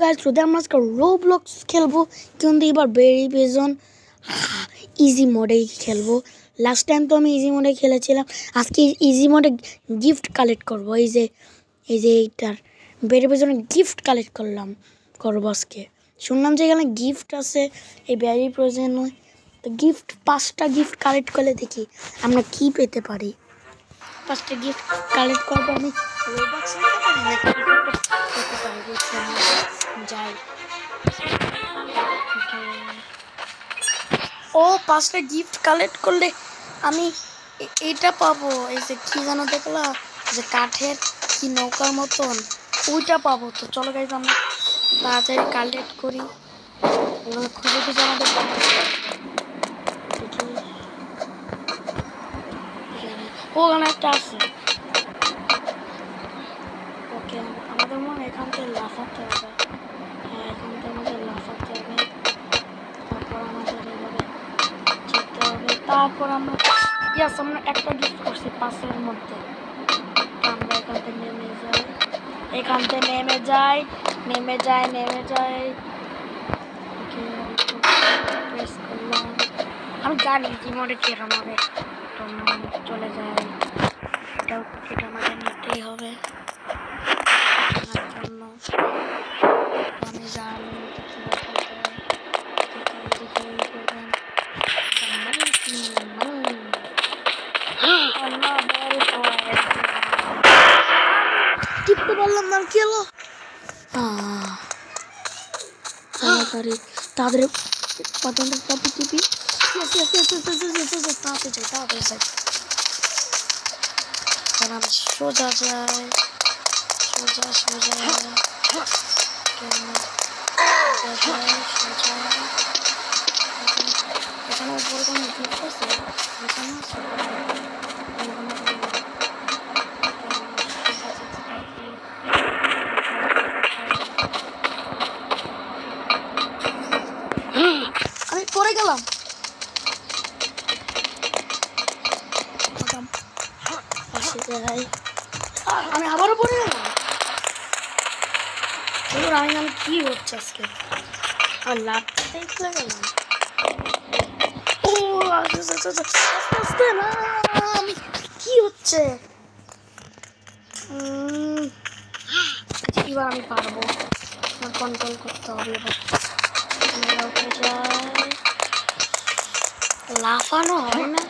Guys today আমরা আজকে Roblox খেলবো কিন্তু এবার বেরি পিজন ইজি মোডে খেলবো। লাস্ট টাইম তো আমি ইজি মোডে খেলেছিলাম, আজকে ইজি মোডে গিফট কালেক্ট করবো। এই যে এইটার বেরি পিজনের গিফট কালেক্ট করবো আজকে। শুনলাম যে এখানে গিফট আছে এই বেরি পিজনে, তো গিফট 5টা গিফট কালেক্ট করলে দেখি আমরা কি পেতে পারি। 5টা গিফট কালেক্ট করবো আমি। রোবক্স নিতে পারি না পেতে পারি, যাই। ও 5টা গিফট কালেক্ট করলে আমি এইটা পাবো। এই যে কি জানো দেখলা, যে কাঠের কি নৌকার মতন ওইটা পাবো। তো চলো গাইজ আমরা তাড়াতাড়ি কালেক্ট করি। এভাবে খুঁজে খুঁজে আমাদের ওখানে একটা আছে। ওকে, আমাদের মনে এখান থেকে লাফাতে হবে। হ্যাঁ, এখান থেকে আমাদের লাফাতে হবে। তারপর আমাদের এইভাবে যেতে হবে। তারপর আমরা আমরা একটা গিফট করছি 5-এর মধ্যে। আমরা এখান থেকে নেমে যাই। ওকে, প্রেস করলাম। আমি জানি জীবনে কিরম হবে, চলে যায়। এটা আমাদের নিতেই হবে জন্য। আমি জানি টিপতে পারলাম না, কি হলো? তাড়াতাড়ি তাদের কপি টিপি। তাড়াতাড়ি যাই। আমি সোজা যাই। এখানে উপরে কোনো গিফট আছে? আমি পড়ে গেলাম। আমি আবারও পড়ে গেলাম। আমি কি হচ্ছে আজকে? আমার লাভটাই খুলে গেলাম। ও আস্তে না, আমি কি হচ্ছে? এবার আমি পারবো, কন্ট্রোল করতে হবে। লাফানো হয় না।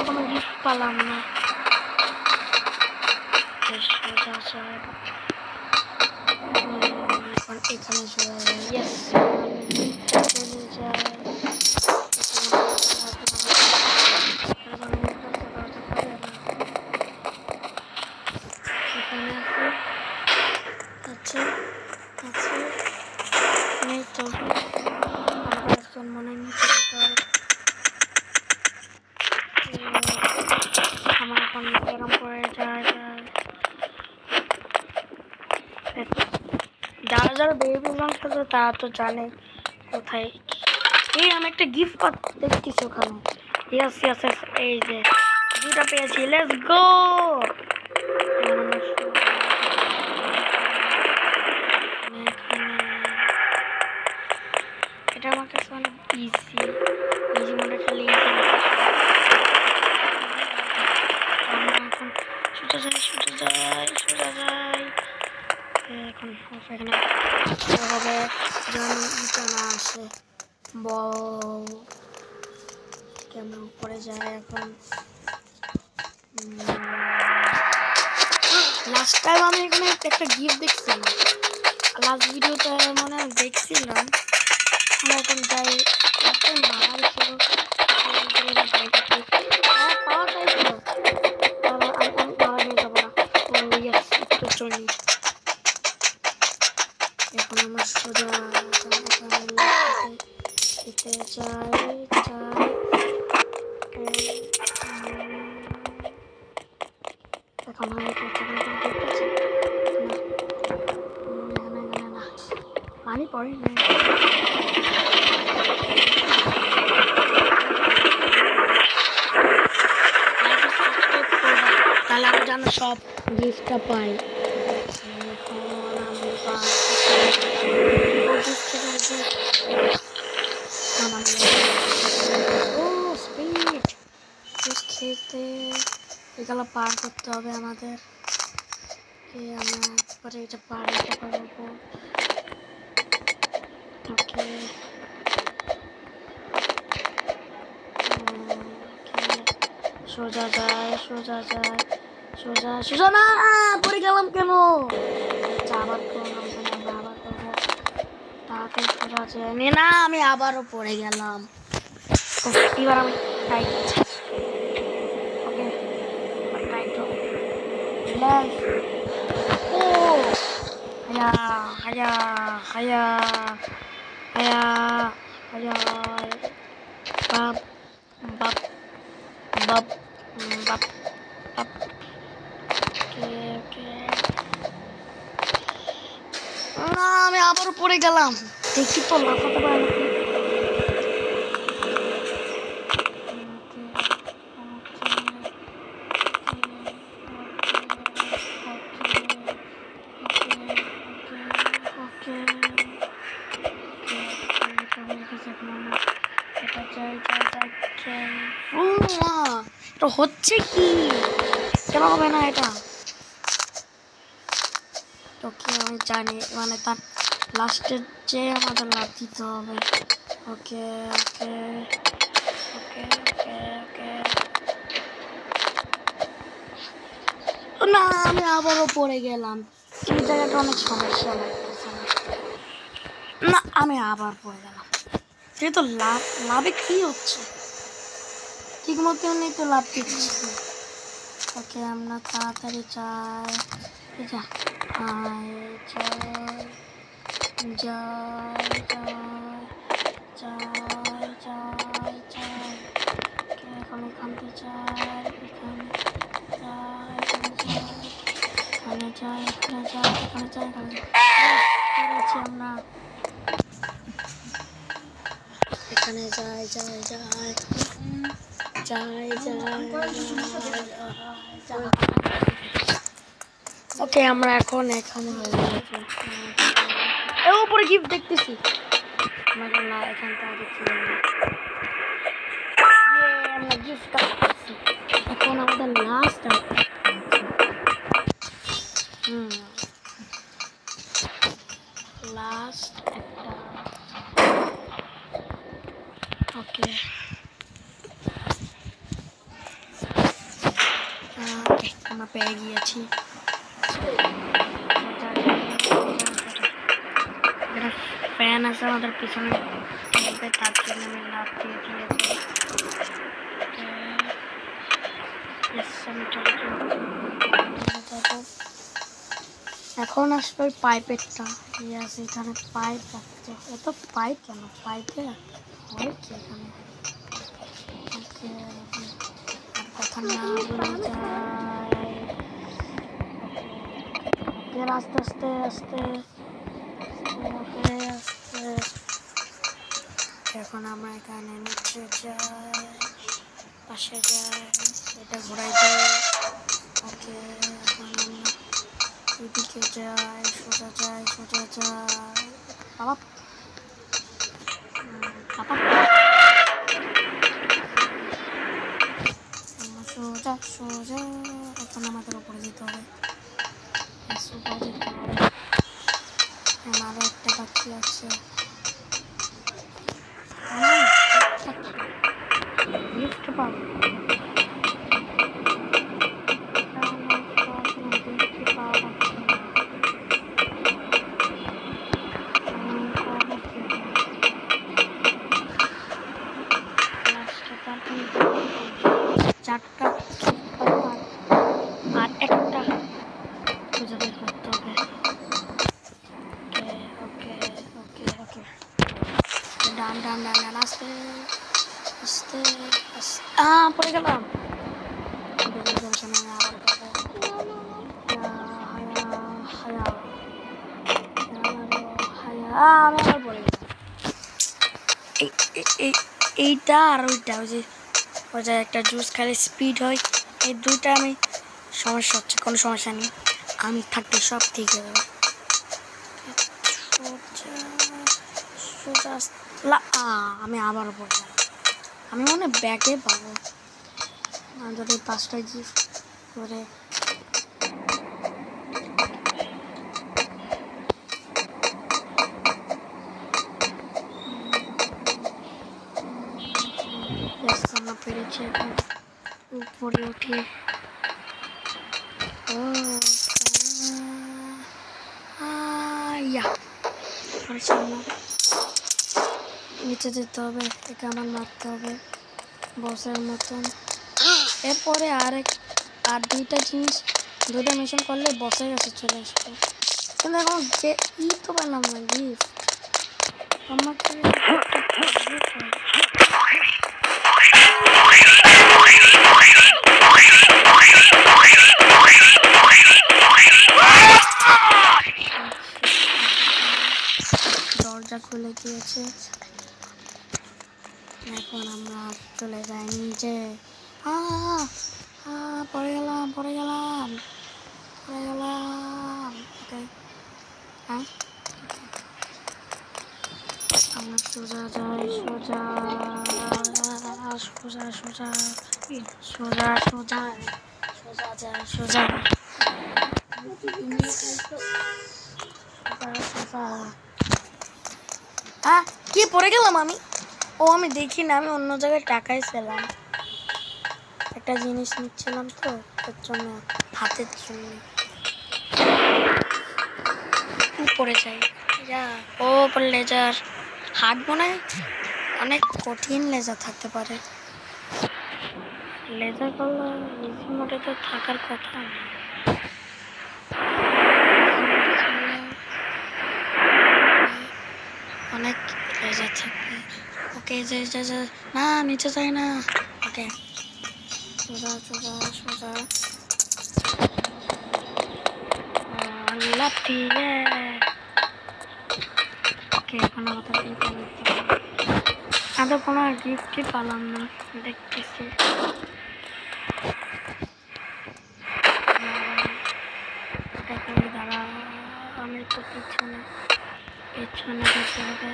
কোনো গিফট পালাম না। এখানে আমার এখন এরকম করে যারা বেবি পিজন খেলছে তারা তো জানে কোথায়। এই আমি একটা গিফট দেখতেছি ওখানে। ইয়াস এই যে 2টা পেয়েছি। Let's go. এটা আমার কাছে অনেক ইজি মনে খেলে। আমরা এখন সোজা যাই। এখন এখানে হবে যেন ইটা না আসে। বল কেমন উপরে যায় এখন। লাস্ট টাইম আমি এখানে একটা গিফট দেখছিলাম, লাস্ট ভিডিওতে মনে হয় দেখছিলাম। আমরা এখন যাই। এত মারা ছিল পাওয়া যাইছিল। আমি মারা নিয়ে যাবো না। একটু চলি। এখন আমার সোজা যাই। এখন পানি পড়ে তাহলে আমি জানো সব গিফটটা পাই। খেতে এগুলো পার করতে হবে আমাদের। আমরা একবারে এটা পার করবো। ওকে সোজা যায়, সোজা যায়, সোজা সোজা না পড়ে গেলাম কেন? আবার আবার করবো, তাড়াতাড়ি সোজা যায় না, আমি আবারও পড়ে গেলাম। এবার আমি টাইট ওকে টাইট ও হায়া হায়া হায়া হায়া হায়া বাপ বাপ বাপ বাপ বাপ ওকে ওকে না আমি আবারও পড়ে গেলাম। দেখি তো লাফাতে পারে এটা হচ্ছে কি? কেন হবে না এটা? তো কি আমি জানি, মানে তার লাস্টের যে আমাদের লাভ দিতে হবে। ওকে ওকে ওকে ওকে ওকে না আমি আবারও পড়ে গেলাম। এই জায়গাটা অনেক সমস্যা লাগতেছে না, আমি আবার পড়ে গেলাম। যেহেতু লাভে কি হচ্ছে ঠিক মতো নেই তো লাভ দিচ্ছি। ওকে আমরা তাড়াতাড়ি যাই, যা যাই যাই যাই যাই এখন এখান থেকে যাই, এখানে যাই, এখানে যাই, এখানে যাই, এখানে যাই, এখানে যাই আমরা, এখানে যাই যাই যাই যাই যাই। ওকে আমরা এখন এখানে উপরে গিফট দেখতেছি। আমরা এখান থেকে আমরা গিফট পাচ্ছি। এখন আমাদের লাস্ট লাস্ট একটা ওকে আমরা পেয়ে গিয়েছি। ফ্যান আছে আমাদের পিছনে, তার জন্য আমি লাভ দিয়ে দিয়েছি। এখন আসবে ওই পাইপেরটা। আছে এখানে পাইপ আছে, এত পাইপ কেন? পাইপে হয় কি এখানে? কথা না বলে যায় আস্তে আস্তে আস্তে আস্তে। এখন আমরা এখানে নিচে যাই, পাশে যাই, এটা ঘোরাই দিই। ওকে এখন আমরা এদিকে যাই, সোজা যাই, সোজা যাই। বাবা বাবা সোজা সোজা। এখন আমাদের উপরে যেতে হবে, আমারও একটা বাকি আছে। গিফট পাবো চারটা আর একটা খুঁজে বের করতে হবে। ওকে ওকে ওকে ডান ডান ডান ডান আস্তে আস্তে আস্তে পড়ে গেলাম। আমি আবার পড়ে গেলাম। এইটা আর ওইটা, ওই যে একটা জুস খালি স্পিড হয়, এই দুইটা আমি সমস্যা হচ্ছে, কোনো সমস্যা নেই, আমি থাকতে সব ঠিক হয়ে যাবে। আমি আবার বললাম আমি মনে ব্যাগে পাবো যদি 5টা গিফট করে। আমরা পেরেছি, এখন উপরে উঠি। নিচে যেতে হবে, একে আমার মারতে হবে বসের মতন। এরপরে আর 2টা জিনিস, 2টা মিশন করলে বসের কাছে চলে আসবে। কিন্তু এখন তো পেলাম না গিফট। আমাকে দরজা খুলে দিয়েছে। এখন আমরা চলে যাই নিচে। পড়ে গেলাম। ওকে, হ্যাঁ আমরা সোজা যাই, সোজা যাই। কি পড়ে গেলাম আমি? আমি দেখি না, আমি অন্য জায়গায় টাকাই ছিলাম, একটা জিনিস নিচ্ছিলাম তো তার জন্য, হাতের জন্য পড়ে যাই। লেজার হাত মনে হয় অনেক কঠিন লেজার থাকতে পারে। লেজার গুলো ইজি মোডে তো থাকার কথা না। অনেক লেজার থাকবে। ওকে, না নিচে যাই না। ওকে, সোজা লাফিয়ে। ওকে, এখন আমাদের আমি তো কোনো গিফটই পালাম না, দেখতেছি। দাঁড়া, আমি তো পিছনে যেতে হবে।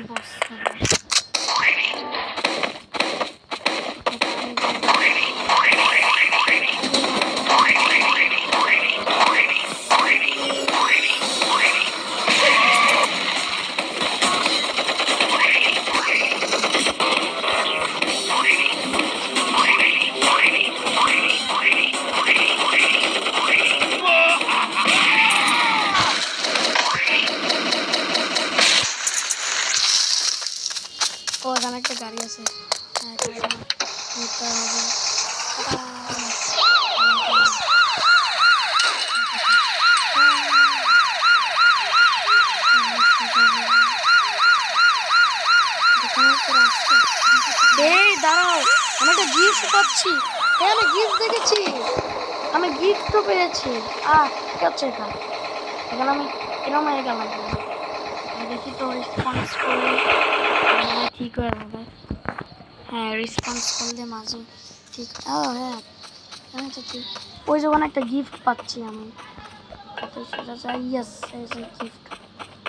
বসতে হবে। এখানে একটা গাড়ি আছে, নিতে হবে। দাঁড়াও, আমি একটা গিফট পাচ্ছি। আমি গিফট দেখেছি, আমি গিফট তো পেয়েছি। কি হচ্ছে এখানে? আমি এরকম হয়ে গেলাম। দেখি তো রেসপন্স করে ঠিক হয়ে যাবে। হ্যাঁ, রেসপন্স করলে মাঝে ঠিক। হ্যাঁ, আমি তো ঠিক। ওই যখন একটা গিফট পাচ্ছি আমি, ইয়েস, এই যে গিফট।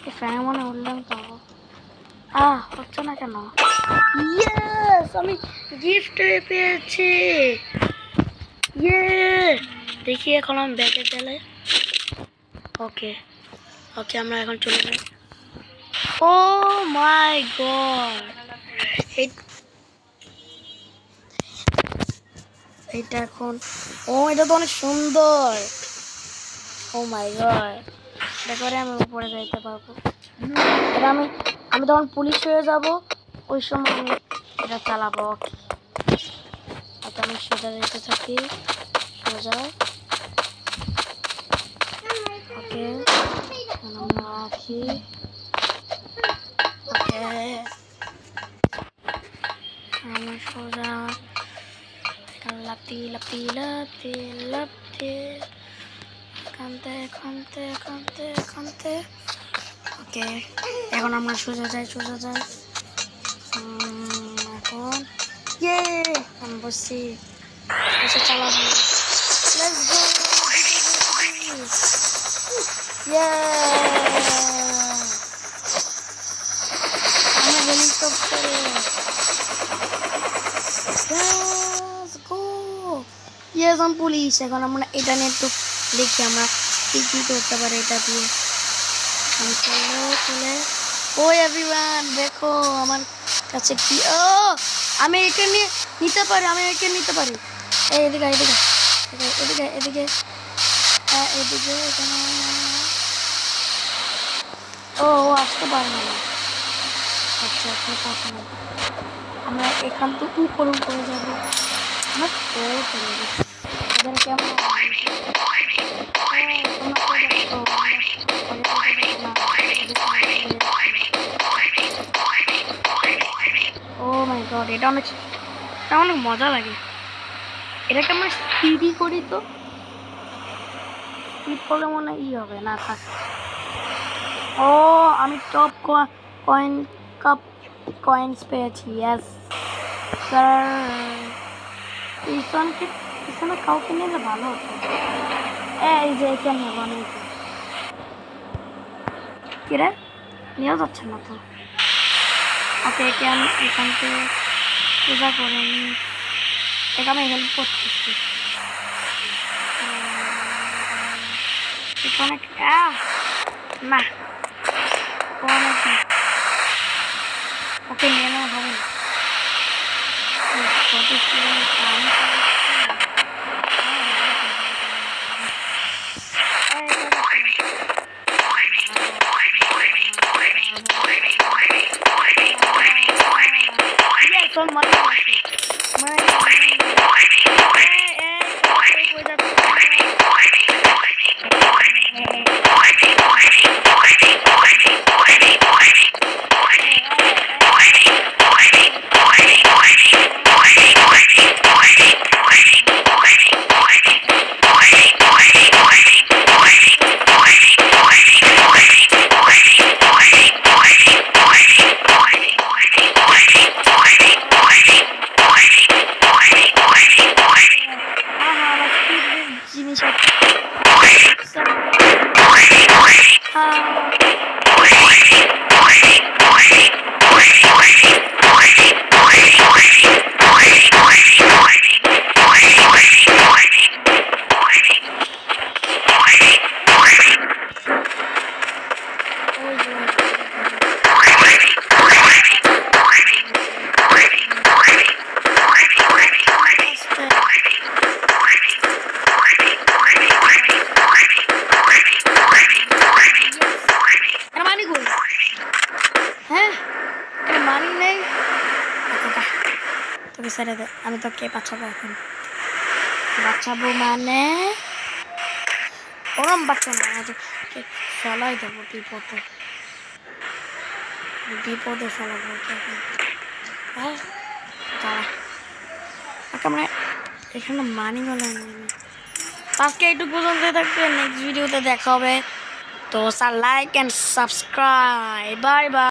এই ফ্যানে মনে উঠলাম তো, হচ্ছে না কেন? ইয়েস, আমি গিফট পেয়েছি। দেখি এখন আমি ব্যাগে গেলে। ওকে, আমরা এখন চলে যাই। ও মাই গড, এটা এখন এটা তো অনেক সুন্দর। ও মাই গড, এটা করে আমি উপরে যাইতে পারবো। এটা আমি তখন পুলিশ হয়ে যাব, ওই সময় আমি এটা চালাবো। আমি সোজা যেতে থাকি, সোজা। ওকে, রাখি। ওকে, আমি সোজা লাফতে কানতে। ওকে, এখন আমরা সোজা যাই। এখন ইয়ে আমি বসছি বসে চালাবো লেটস গো ইয়ে আমি হেলিকপ্টারে লেটস গো ইয়েস আমি পুলিশ এখন আমরা এটা নিয়ে একটু দেখি আমরা কি কি করতে পারি এটা দিয়ে আমি চলে ও এভরিওয়ান দেখো আমার কাছে কি ও আমি এটা নিতে পারি এই এদিকে এদিকে এদিকে এদিকে এদিকে এখানে ও আসতে পারে না আচ্ছা ঠিক আছে আমরা এখান থেকে উপরে যাবো আমার তো এদের কেমন ও মাই গড এটা অনেক মজা লাগে এটাকে আমরা স্পিডই করি তো স্পিড করলে মনে হয় হবে না থাক ও আমি টপ কয়েন্স পেয়েছি ইয়েস স্যার পিছনে কাউকে নিলে ভালো হতো এই যে এখানে অনেক কিরে নিয়ে যাচ্ছে না তো ওকে একে আমি এখান থেকে পূজা করে নি এখানে হেল্প করতেছি এখানে না অনেক ওকে নিয়ে নেওয়া হবে না কত ছেড়ে দে আমি তোকে বাঁচাবো এখন বাঁচাবো মানে ওরম বাচ্চা না ফেলাই দেবো বিপদে ফেলাবো হ্যাঁ দাঁড়া আমরা এখানে মানি গেল আজকে একটু পর্যন্ত থাকবে নেক্সট ভিডিওতে দেখা হবে তো sir like and subscribe bye bye